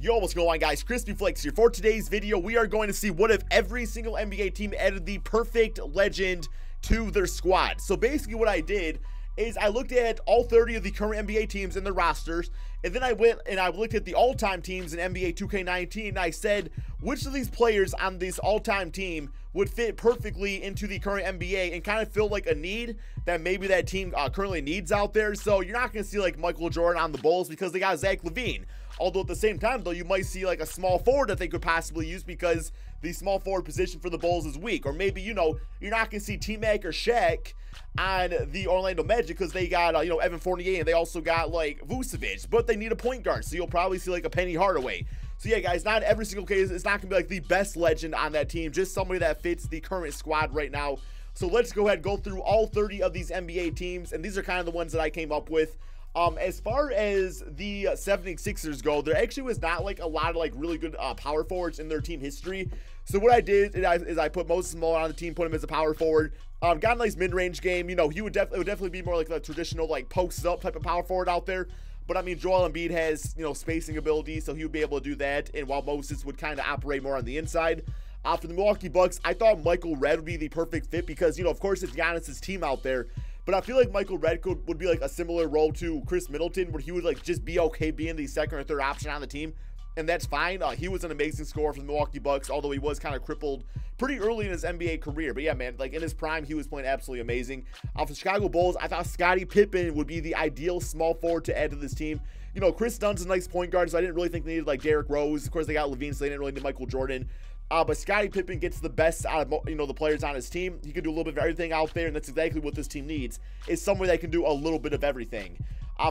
Yo, what's going on, guys? KrispyFlakes here. For today's video, we are going to see what if every single NBA team added the perfect legend to their squad. So basically what I did is I looked at all 30 of the current NBA teams and their rosters, and then I went and I looked at the all-time teams in NBA 2K19, and I said, which of these players on this all-time team would fit perfectly into the current NBA and kind of feel like a need that maybe that team currently needs out there. So you're not going to see like Michael Jordan on the Bulls because they got Zach LaVine. Although at the same time, though, you might see like a small forward that they could possibly use because the small forward position for the Bulls is weak. Or maybe, you know, you're not going to see T-Mac or Shaq on the Orlando Magic because they got, you know, Evan Fournier, and they also got like Vucevic, but they need a point guard. So you'll probably see like a Penny Hardaway. So yeah, guys, not in every single case, it's not going to be like the best legend on that team, just somebody that fits the current squad right now. So let's go ahead and go through all 30 of these NBA teams, and these are kind of the ones that I came up with. As far as the 76ers go, there actually was not like a lot of like really good power forwards in their team history. So what I did is I put Moses Malone on the team, put him as a power forward. Got a nice mid-range game. You know, he would definitely be more like the traditional like post up type of power forward out there. But I mean, Joel Embiid has, you know, spacing ability, so he would be able to do that. And while Moses would kind of operate more on the inside. For the Milwaukee Bucks, I thought Michael Redd would be the perfect fit because, you know, of course it's Giannis's team out there. But I feel like Michael Redd would be like a similar role to Chris Middleton, where he would like just be okay being the second or third option on the team, and that's fine. He was an amazing scorer for the Milwaukee Bucks, although he was kind of crippled pretty early in his NBA career. But yeah, man, like in his prime, he was playing absolutely amazing. For the Chicago Bulls, I thought Scottie Pippen would be the ideal small forward to add to this team. You know, Chris Dunn's a nice point guard, so I didn't really think they needed like Derrick Rose. Of course, they got LaVine, so they didn't really need Michael Jordan. But Scottie Pippen gets the best out of, you know, the players on his team. He can do a little bit of everything out there, and that's exactly what this team needs, is someone that can do a little bit of everything.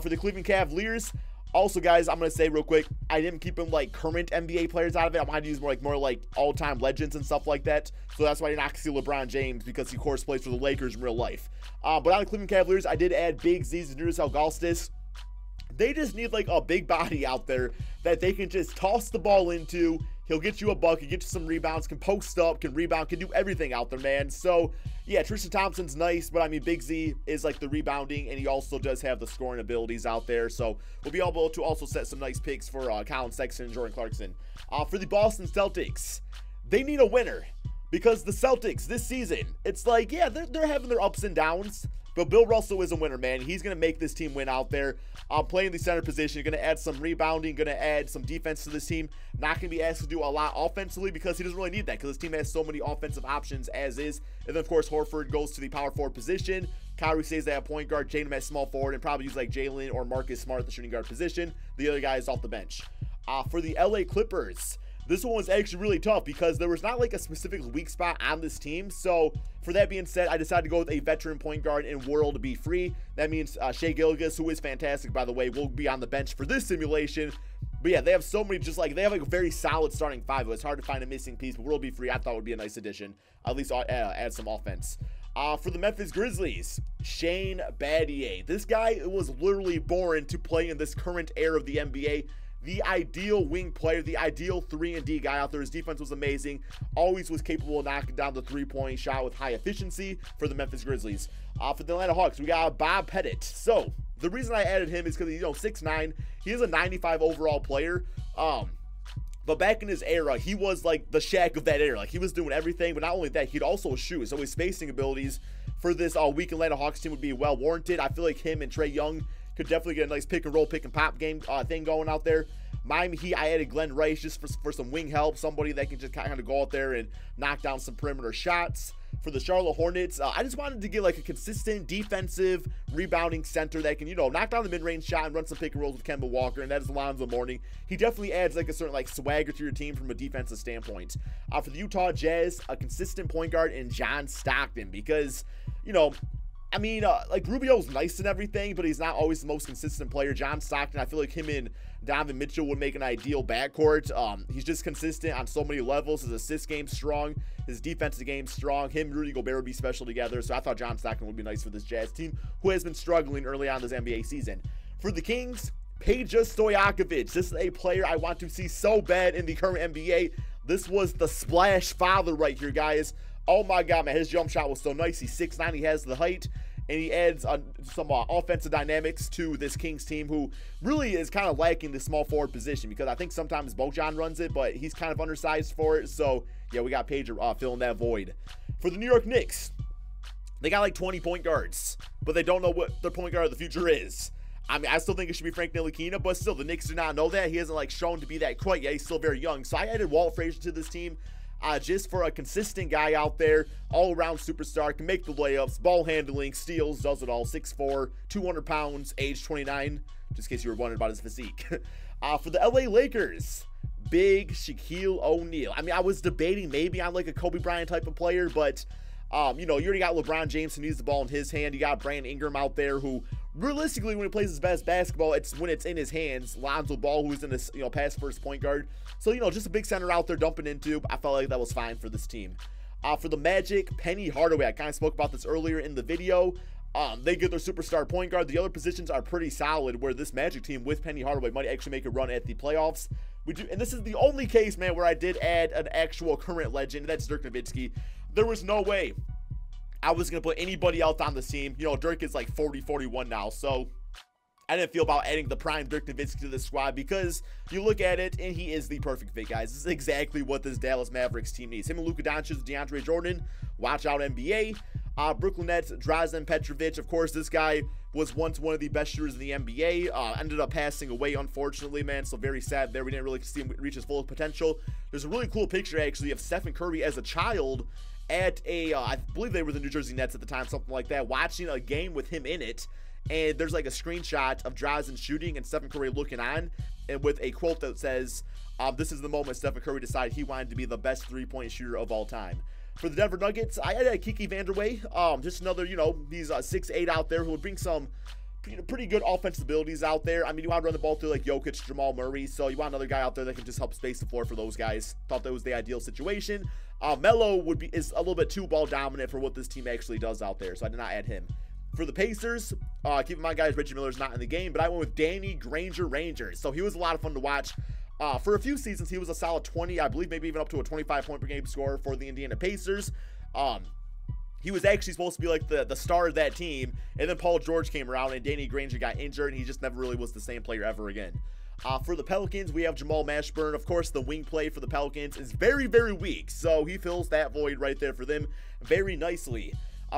For the Cleveland Cavaliers, also, guys, I'm going to say real quick, I didn't keep them like current NBA players out of it. I wanted to use more like all-time legends and stuff like that. So that's why you're not going to see LeBron James, because he, of course, plays for the Lakers in real life. But on the Cleveland Cavaliers, I did add Big Z, Zydrunas Ilgauskas. They just need like a big body out there that they can just toss the ball into. He'll get you a bucket, get you some rebounds, can post up, can rebound, can do everything out there, man. So, yeah, Tristan Thompson's nice, but I mean, Big Z is like the rebounding, and he also does have the scoring abilities out there. So, we'll be able to also set some nice picks for Colin Sexton and Jordan Clarkson. For the Boston Celtics, they need a winner, because the Celtics this season, it's like, yeah, they're having their ups and downs. But Bill Russell is a winner, man. He's going to make this team win out there. Playing the center position, going to add some rebounding, going to add some defense to this team. Not going to be asked to do a lot offensively because he doesn't really need that, because his team has so many offensive options as is. And then, of course, Horford goes to the power forward position. Kyrie stays at point guard. Jaden at small forward, and probably use like Jalen or Marcus Smart at the shooting guard position. The other guy is off the bench. For the LA Clippers, this one was actually really tough because there was not like a specific weak spot on this team. So for that being said, I decided to go with a veteran point guard in World Be Free. That means Shai Gilgeous, who is fantastic, by the way, will be on the bench for this simulation. But yeah, they have so many, they have like a very solid starting five. It's hard to find a missing piece, but World Be Free I thought would be a nice addition. At least add some offense. For the Memphis Grizzlies, Shane Battier. This guy was literally born to play in this current era of the NBA. The ideal wing player, the ideal 3-and-D guy out there. His defense was amazing. Always was capable of knocking down the three-point shot with high efficiency for the Memphis Grizzlies. For the Atlanta Hawks, we got Bob Pettit. So, the reason I added him is because he's, you know, 6'9". He is a 95 overall player. But back in his era, he was like the Shaq of that era. Like, he was doing everything, but not only that, he'd also shoot. So his spacing abilities for this weak Atlanta Hawks team would be well warranted. I feel like him and Trae Young could definitely get a nice pick and roll, pick and pop game thing going out there. Miami Heat, I added Glenn Rice just for some wing help, somebody that can just kind of go out there and knock down some perimeter shots. For the Charlotte Hornets, I just wanted to get like a consistent defensive rebounding center that can, you know, knock down the mid-range shot and run some pick and rolls with Kemba Walker, and that is Alonzo Mourning. He definitely adds like a certain like swagger to your team from a defensive standpoint. For the Utah Jazz, a consistent point guard in John Stockton, because, you know, I mean, like, Rubio's nice and everything, but he's not always the most consistent player. John Stockton, I feel like him and Donovan Mitchell would make an ideal backcourt. He's just consistent on so many levels. His assist game's strong. His defensive game's strong. Him and Rudy Gobert would be special together. So I thought John Stockton would be nice for this Jazz team, who has been struggling early on this NBA season. For the Kings, Peja Stojakovic. This is a player I want to see so bad in the current NBA. This was the splash father right here, guys. Oh my God, man, his jump shot was so nice. He's 6'9", he has the height. and he adds some offensive dynamics to this Kings team, who really is kind of lacking the small forward position, because I think sometimes Bojan runs it, but he's kind of undersized for it. So yeah, we got Pager filling that void. For the New York Knicks, they got like 20 point guards, but they don't know what their point guard of the future is. I mean, I still think it should be Frank Ntilikina, but still, the Knicks do not know that. He hasn't like shown to be that quite yet. He's still very young. So I added Walt Frazier to this team just for a consistent guy out there, all-around superstar, can make the layups, ball handling, steals, does it all. 6'4", 200 pounds, age 29, just in case you were wondering about his physique. For the LA Lakers, big Shaquille O'Neal. I mean, I was debating maybe on like a Kobe Bryant type of player, but you know, you already got LeBron James, who needs the ball in his hand. You got Brandon Ingram out there, who realistically, when he plays his best basketball, it's when it's in his hands. Lonzo Ball, who's in this, you know, pass first point guard. So, you know, just a big center out there dumping into. I felt like that was fine for this team. For the Magic, Penny Hardaway. I kind of spoke about this earlier in the video. They get their superstar point guard. The other positions are pretty solid, where this Magic team with Penny Hardaway might actually make a run at the playoffs. And this is the only case, man, where I did add an actual current legend. That's Dirk Nowitzki. There was no way I was going to put anybody else on the team. You know, Dirk is like 40, 41 now, so I didn't feel about adding the prime Dirk Nowitzki to the squad, because you look at it, and he is the perfect fit, guys. This is exactly what this Dallas Mavericks team needs. Him and Luka Doncic, DeAndre Jordan, watch out NBA. Brooklyn Nets, Drazen Petrovic. Of course, this guy was once one of the best shooters in the NBA. Ended up passing away, unfortunately, man. So very sad there. We didn't really see him reach his full potential. There's a really cool picture, actually, of Stephen Curry as a child at a, I believe they were the New Jersey Nets at the time, something like that, watching a game with him in it. And there's like a screenshot of Drazen shooting and Stephen Curry looking on, and with a quote that says, this is the moment Stephen Curry decided he wanted to be the best three-point shooter of all time. For the Denver Nuggets, I added Kiki Vanderway. Just another, you know, he's 6'8" out there, who would bring some pretty good offensive abilities out there. I mean, you want to run the ball through like Jokic, Jamal Murray, so you want another guy out there that can just help space the floor for those guys. Thought that was the ideal situation. Melo is a little bit too ball dominant for what this team actually does out there, so I did not add him. For the Pacers, keep in mind, guys, Reggie Miller's not in the game, but I went with Danny Granger. So he was a lot of fun to watch. For a few seasons, he was a solid 20, I believe maybe even up to a 25-point per game scorer for the Indiana Pacers. He was actually supposed to be like the star of that team, and then Paul George came around, and Danny Granger got injured, and he just never really was the same player ever again. For the Pelicans, we have Jamal Mashburn. Of course, the wing play for the Pelicans is very, very weak, so he fills that void right there for them very nicely.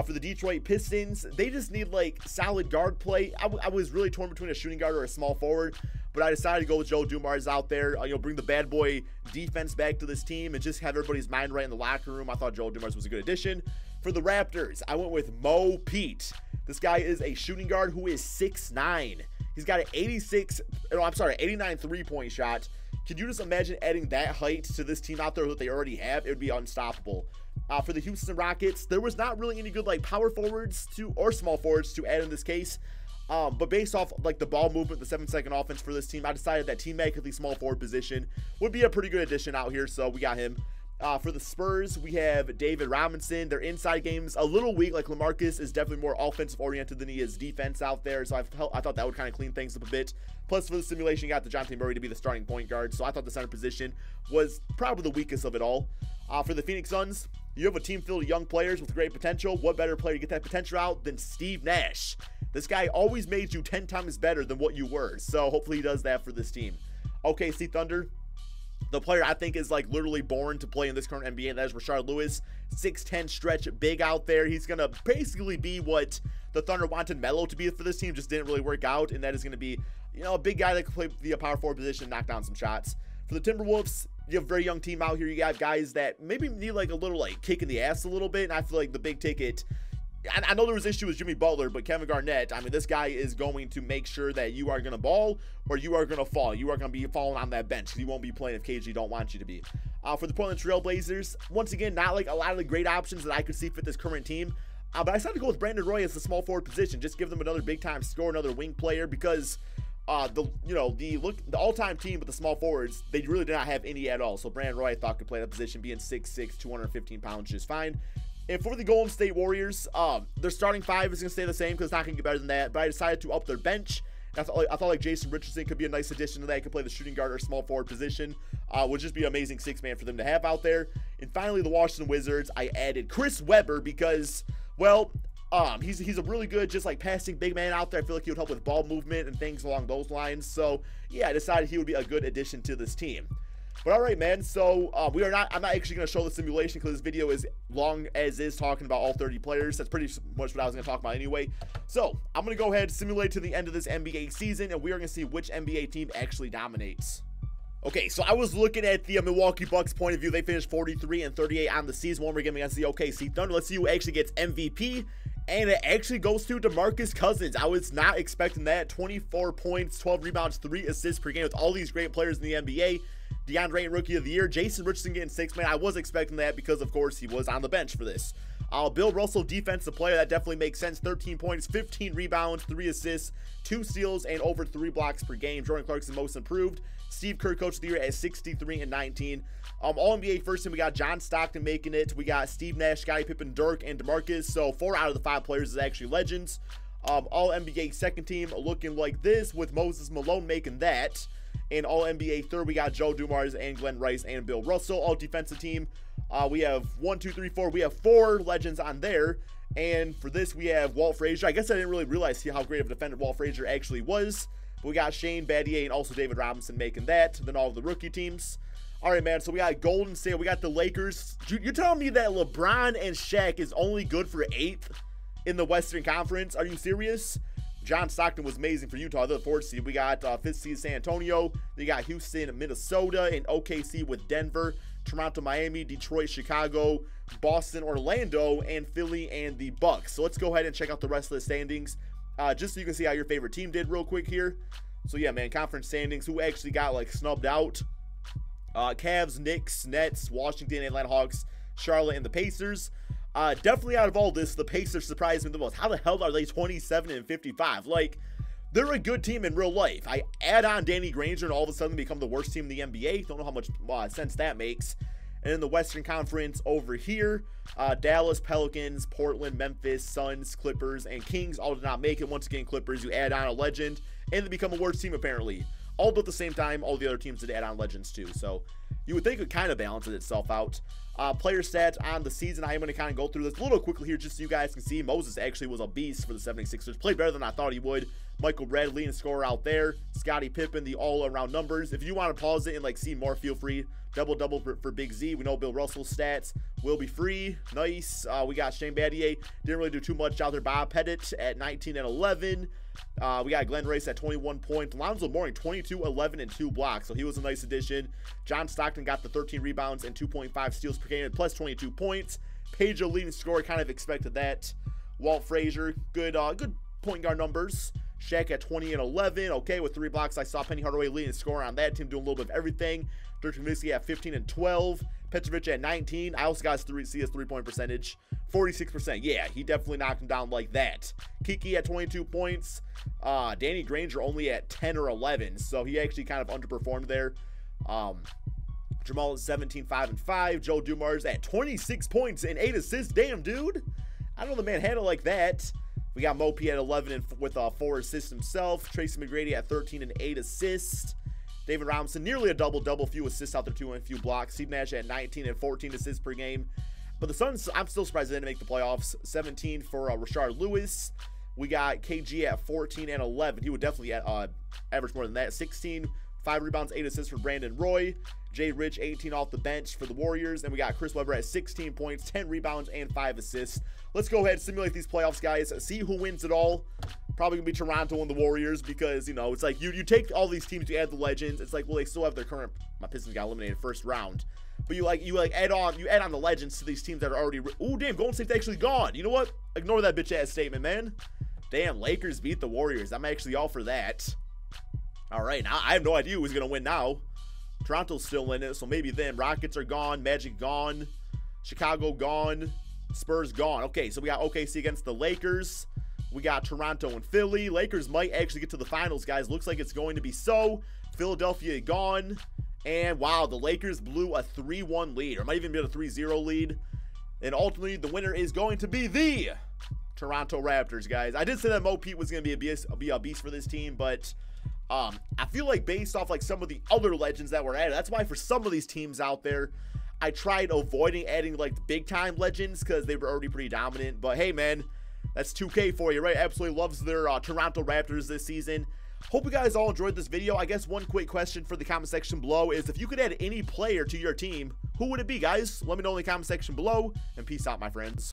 For the Detroit Pistons, they just need like solid guard play. I was really torn between a shooting guard or a small forward, but I decided to go with Joe Dumars out there. You know, bring the bad boy defense back to this team and just have everybody's mind right in the locker room. I thought Joe Dumars was a good addition. For the Raptors, I went with Mo Pete. This guy is a shooting guard who is 6'9". He's got an 89 three-point shot. Could you just imagine adding that height to this team out there that they already have? It would be unstoppable. For the Houston Rockets, there was not really any good like power forwards or small forwards to add in this case. But based off like the ball movement, the 7-second offense for this team, I decided that T-Mac at the small forward position would be a pretty good addition out here, so we got him. For the Spurs, we have David Robinson. Their inside game's a little weak. Like LaMarcus is definitely more offensive oriented than he is defense out there, so I thought that would kind of clean things up a bit. Plus, for the simulation, you got DeJounte Murray to be the starting point guard, so I thought the center position was probably the weakest of it all. For the Phoenix Suns, you have a team filled with young players with great potential. What better player to get that potential out than Steve Nash? This guy always made you 10 times better than what you were, so hopefully he does that for this team. OKC Thunder, the player I think is like literally born to play in this current NBA, that is Rashard Lewis. 6'10" stretch, big out there. He's going to basically be what the Thunder wanted Melo to be for this team, just didn't really work out, and that is going to be, you know, a big guy that can play the power forward position and knock down some shots. For the Timberwolves, you have a very young team out here. You got guys that maybe need like a little like kick in the ass a little bit, and I feel like the big ticket, I know there was issue with Jimmy Butler, but Kevin Garnett, I mean, this guy is going to make sure that you are going to ball or you are going to fall. You are going to be falling on that bench because you won't be playing if KG don't want you to be. For the Portland Trail Blazers, once again, not like a lot of the great options that I could see fit this current team. But I decided to go with Brandon Roy as the small forward position. Just give them another big-time score, another wing player, because the all-time team with the small forwards, they really did not have any at all. So Brandon Roy, I thought, could play that position, being 6'6", 215 pounds, just fine. And for the Golden State Warriors, their starting five is going to stay the same because it's not going to get better than that. But I decided to up their bench. I thought like Jason Richardson could be a nice addition to that. He could play the shooting guard or small forward position. Would just be an amazing six-man for them to have out there. And finally, the Washington Wizards, I added Chris Webber because, well, He's a really good, just like passing big man out there. I feel like he would help with ball movement and things along those lines. So yeah, I decided he would be a good addition to this team. But all right, man. So I'm not actually going to show the simulation because this video is long as is talking about all 30 players. That's pretty much what I was going to talk about anyway. So I'm going to go ahead and simulate to the end of this NBA season, and we are going to see which NBA team actually dominates. Okay, so I was looking at the Milwaukee Bucks point of view. They finished 43-38 on the season one. We're getting against the OKC Thunder. Let's see who actually gets MVP. And it actually goes to DeMarcus Cousins. I was not expecting that. 24 points, 12 rebounds, 3 assists per game with all these great players in the NBA. DeAndre Ayton, Rookie of the Year. Jason Richardson getting 6, man. I was expecting that because, of course, he was on the bench for this. Bill Russell, Defensive Player. That definitely makes sense. 13 points, 15 rebounds, 3 assists, 2 steals, and over 3 blocks per game. Jordan Clarkson, Most Improved. Steve Kerr, Coach of the Year at 63-19. All-NBA first team, we got John Stockton making it. We got Steve Nash, Scottie Pippen, Dirk, and DeMarcus. So 4 out of the 5 players is actually legends. All-NBA second team looking like this with Moses Malone making that. And All-NBA third, we got Joe Dumars and Glenn Rice and Bill Russell. All-defensive team, we have 1, 2, 3, 4. We have 4 legends on there. And for this, we have Walt Frazier. I guess I didn't really realize how great of a defender Walt Frazier actually was. But we got Shane Battier and also David Robinson making that. Then all of the rookie teams. All right, man, so we got Golden State. We got the Lakers. You're telling me that LeBron and Shaq is only good for 8th in the Western Conference? Are you serious? John Stockton was amazing for Utah. They're the 4th seed. We got 5th seed San Antonio. They got Houston, Minnesota, and OKC with Denver, Toronto, Miami, Detroit, Chicago, Boston, Orlando, and Philly and the Bucks. So let's go ahead and check out the rest of the standings. Just so you can see how your favorite team did real quick here. So yeah, man, conference standings, who actually got like snubbed out. Cavs, Knicks, Nets, Washington, Atlanta Hawks, Charlotte, and the Pacers. Definitely out of all this, the Pacers surprised me the most. How the hell are they 27-55? Like, they're a good team in real life. I add on Danny Granger and all of a sudden become the worst team in the NBA. Don't know how much sense that makes. And in the Western Conference over here, Dallas, Pelicans, Portland, Memphis, Suns, Clippers, and Kings all did not make it. Once again, Clippers, you add on a legend, and they become a worse team apparently. All at the same time, all the other teams did add on legends too. So you would think it kind of balances itself out. Player stats on the season, I am going to kind of go through this a little quickly here just so you guys can see. Moses actually was a beast for the 76ers. Played better than I thought he would. Michael Redd, leading scorer out there. Scottie Pippen, the all-around numbers. If you want to pause it and like see more, feel free. Double-double for Big Z. We know Bill Russell's stats will be free. Nice. We got Shane Battier. Didn't really do too much out there. Bob Pettit at 19 and 11. We got Glenn Rice at 21 points. Lonzo Mourning, 22, 11, and 2 blocks. So he was a nice addition. John Stockton got the 13 rebounds and 2.5 steals per game, plus 22 points. Pedro leading scorer, kind of expected that. Walt Frazier, good point guard numbers. Shaq at 20 and 11. Okay, with 3 blocks. I saw Penny Hardaway leading scorer on that team, doing a little bit of everything. Dirk Nowitzki at 15 and 12. Petrovic at 19. I also got see his 3-point percentage. 46%. Yeah, he definitely knocked him down like that. Kiki at 22 points. Danny Granger only at 10 or 11. So he actually kind of underperformed there. Jamal at 17, 5 and 5. Joe Dumars at 26 points and 8 assists. Damn, dude. I don't know the man handle like that. We got Mo P at 11 and with 4 assists himself. Tracy McGrady at 13 and 8 assists. David Robinson, nearly a double-double, few assists out there too and a few blocks. Steve Nash at 19 and 14 assists per game. But the Suns, I'm still surprised they didn't make the playoffs. 17 for Rashard Lewis. We got KG at 14 and 11. He would definitely average more than that. 16, 5 rebounds, 8 assists for Brandon Roy. Jay Rich, 18 off the bench for the Warriors. And we got Chris Webber at 16 points, 10 rebounds, and 5 assists. Let's go ahead and simulate these playoffs, guys. See who wins it all. Probably going to be Toronto and the Warriors because, you know, it's like you take all these teams, you add the legends. It's like, well, they still have their current. My Pistons got eliminated first round. But you add on the legends to these teams that are already. Ooh, damn, Golden State's actually gone. You know what? Ignore that bitch ass statement, man. Damn, Lakers beat the Warriors. I'm actually all for that. All right, now I have no idea who's going to win now. Toronto's still in it, so maybe them. Rockets are gone. Magic gone. Chicago gone. Spurs gone. Okay, so we got OKC against the Lakers. We got Toronto and Philly. Lakers might actually get to the finals, guys. Looks like it's going to be so. Philadelphia gone. And wow, the Lakers blew a 3-1 lead, or might even be a 3-0 lead. And ultimately, the winner is going to be the Toronto Raptors, guys. I did say that Mo Pete was going to be a beast for this team, but I feel like based off like some of the other legends that were added, that's why for some of these teams out there, I tried avoiding adding like big time legends because they were already pretty dominant. But hey, man, That's 2K for you, right? Absolutely loves their Toronto Raptors this season. Hope you guys all enjoyed this video. I guess one quick question for the comment section below is if you could add any player to your team, who would it be, guys? Let me know in the comment section below, and peace out, my friends.